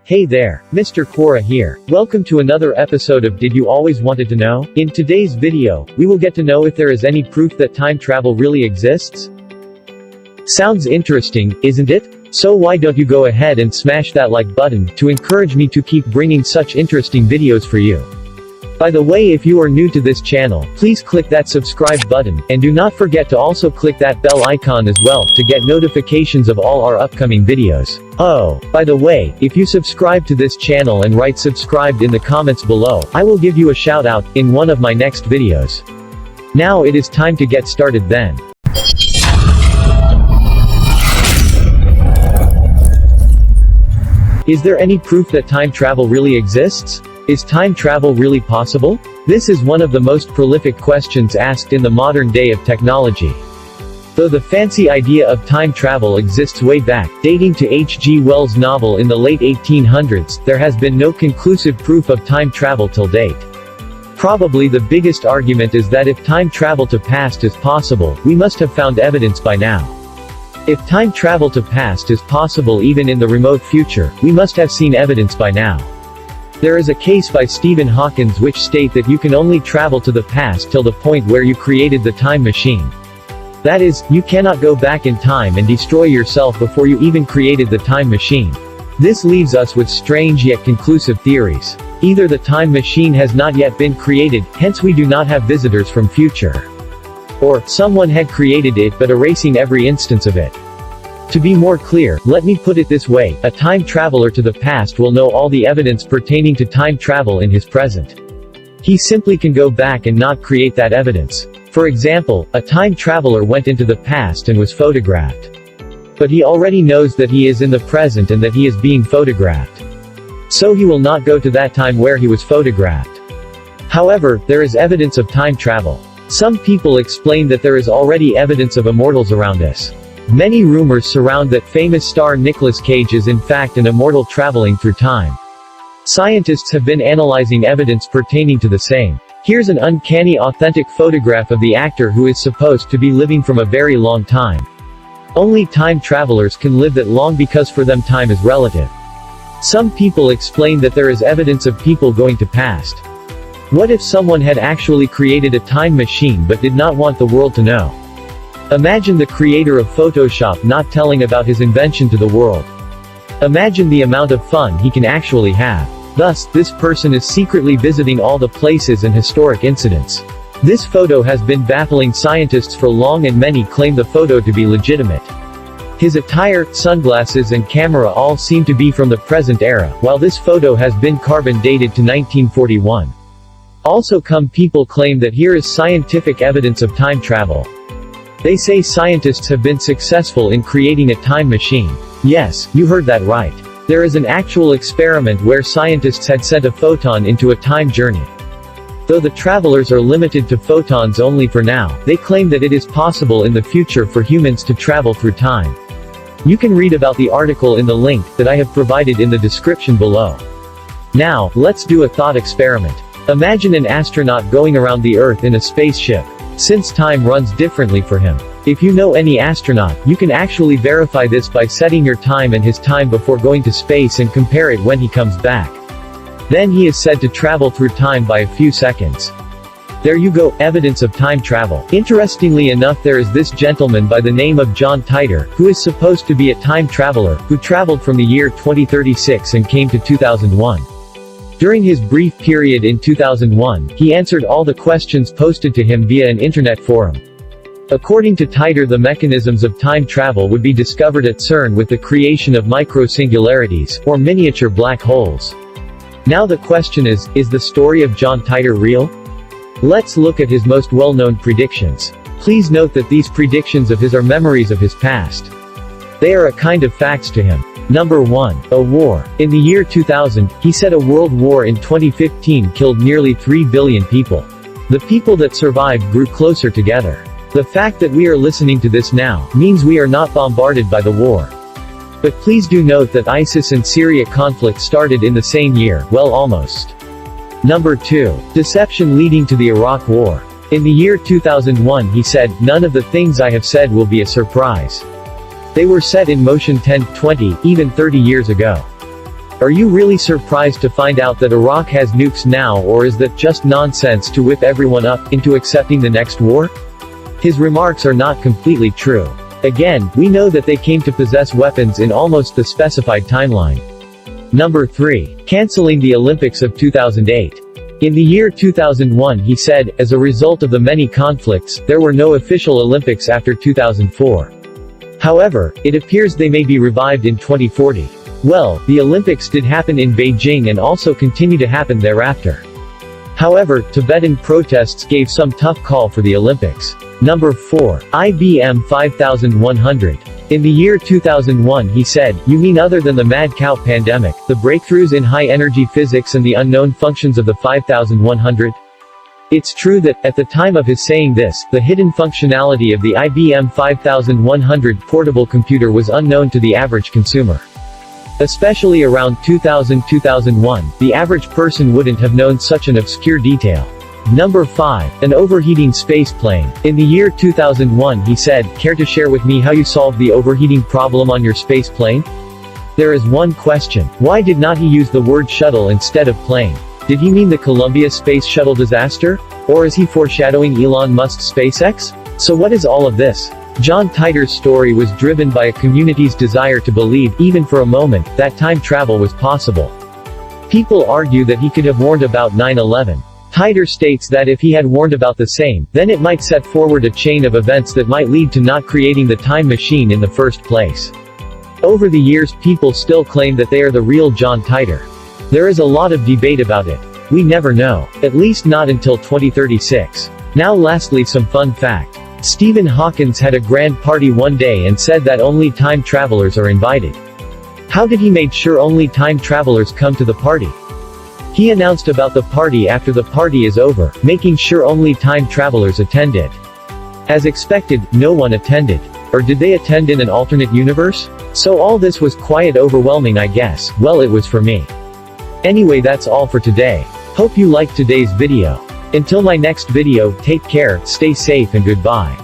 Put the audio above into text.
Hey there, MrQuora here. Welcome to another episode of Did You Always Wanted to Know? In today's video, we will get to know if there is any proof that time travel really exists. Sounds interesting, isn't it? So why don't you go ahead and smash that like button, to encourage me to keep bringing such interesting videos for you. By the way, if you are new to this channel, please click that subscribe button, and do not forget to also click that bell icon as well, to get notifications of all our upcoming videos. Oh, by the way, if you subscribe to this channel and write subscribed in the comments below, I will give you a shout out, in one of my next videos. Now it is time to get started then. Is there any proof that time travel really exists? Is time travel really possible? This is one of the most prolific questions asked in the modern day of technology. Though the fancy idea of time travel exists way back, dating to H.G. Wells' novel in the late 1800s, there has been no conclusive proof of time travel till date. Probably the biggest argument is that if time travel to past is possible, we must have found evidence by now. If time travel to past is possible even in the remote future, we must have seen evidence by now. There is a case by Stephen Hawking which state that you can only travel to the past till the point where you created the time machine. That is, you cannot go back in time and destroy yourself before you even created the time machine. This leaves us with strange yet conclusive theories. Either the time machine has not yet been created, hence we do not have visitors from future. Or, someone had created it but erasing every instance of it. To be more clear, let me put it this way, a time traveler to the past will know all the evidence pertaining to time travel in his present. He simply can go back and not create that evidence. For example, a time traveler went into the past and was photographed. But he already knows that he is in the present and that he is being photographed. So he will not go to that time where he was photographed. However, there is evidence of time travel. Some people explain that there is already evidence of immortals around us. Many rumors surround that famous star Nicolas Cage is in fact an immortal traveling through time. Scientists have been analyzing evidence pertaining to the same. Here's an uncanny authentic photograph of the actor who is supposed to be living from a very long time. Only time travelers can live that long because for them time is relative. Some people explain that there is evidence of people going to past. What if someone had actually created a time machine but did not want the world to know? Imagine the creator of Photoshop not telling about his invention to the world. Imagine the amount of fun he can actually have. Thus, this person is secretly visiting all the places and historic incidents. This photo has been baffling scientists for long and many claim the photo to be legitimate. His attire, sunglasses and camera all seem to be from the present era, while this photo has been carbon dated to 1941. Also people claim that here is scientific evidence of time travel. They say scientists have been successful in creating a time machine. Yes, you heard that right. There is an actual experiment where scientists had sent a photon into a time journey. Though the travelers are limited to photons only for now, they claim that it is possible in the future for humans to travel through time. You can read about the article in the link that I have provided in the description below. Now, let's do a thought experiment. Imagine an astronaut going around the Earth in a spaceship. Since time runs differently for him. If you know any astronaut, you can actually verify this by setting your time and his time before going to space and compare it when he comes back. Then he is said to travel through time by a few seconds. There you go, evidence of time travel. Interestingly enough, there is this gentleman by the name of John Titor, who is supposed to be a time traveler, who traveled from the year 2036 and came to 2001. During his brief period in 2001, he answered all the questions posted to him via an internet forum. According to Titor, the mechanisms of time travel would be discovered at CERN with the creation of micro-singularities, or miniature black holes. Now the question is the story of John Titor real? Let's look at his most well-known predictions. Please note that these predictions of his are memories of his past. They are a kind of facts to him. Number 1. A war. In the year 2000, he said a world war in 2015 killed nearly 3 billion people. The people that survived grew closer together. The fact that we are listening to this now, means we are not bombarded by the war. But please do note that ISIS and Syria conflict started in the same year, well almost. Number 2. Deception leading to the Iraq War. In the year 2001 he said, none of the things I have said will be a surprise. They were set in motion 10, 20, even 30 years ago. Are you really surprised to find out that Iraq has nukes now, or is that just nonsense to whip everyone up into accepting the next war? His remarks are not completely true. Again, we know that they came to possess weapons in almost the specified timeline. Number 3. Canceling the Olympics of 2008. In the year 2001 he said, as a result of the many conflicts, there were no official Olympics after 2004. However, it appears they may be revived in 2040. Well, the Olympics did happen in Beijing and also continue to happen thereafter. However, Tibetan protests gave some tough call for the Olympics. Number 4. IBM 5100. In the year 2001 he said, you mean other than the mad cow pandemic, the breakthroughs in high-energy physics and the unknown functions of the 5100? It's true that, at the time of his saying this, the hidden functionality of the IBM 5100 portable computer was unknown to the average consumer. Especially around 2000-2001, the average person wouldn't have known such an obscure detail. Number 5. An overheating space plane. In the year 2001 he said, care to share with me how you solved the overheating problem on your space plane? There is one question. Why did not he use the word shuttle instead of plane? Did he mean the Columbia Space Shuttle disaster? Or is he foreshadowing Elon Musk's SpaceX? So what is all of this? John Titor's story was driven by a community's desire to believe, even for a moment, that time travel was possible. People argue that he could have warned about 9/11. Titor states that if he had warned about the same, then it might set forward a chain of events that might lead to not creating the time machine in the first place. Over the years people still claim that they are the real John Titor. There is a lot of debate about it. We never know. At least not until 2036. Now lastly, some fun fact. Stephen Hawking had a grand party one day and said that only time travelers are invited. How did he make sure only time travelers come to the party? He announced about the party after the party is over, making sure only time travelers attended. As expected, no one attended. Or did they attend in an alternate universe? So all this was quite overwhelming, I guess. Well, it was for me. Anyway, that's all for today. Hope you liked today's video. Until my next video, take care, stay safe and goodbye.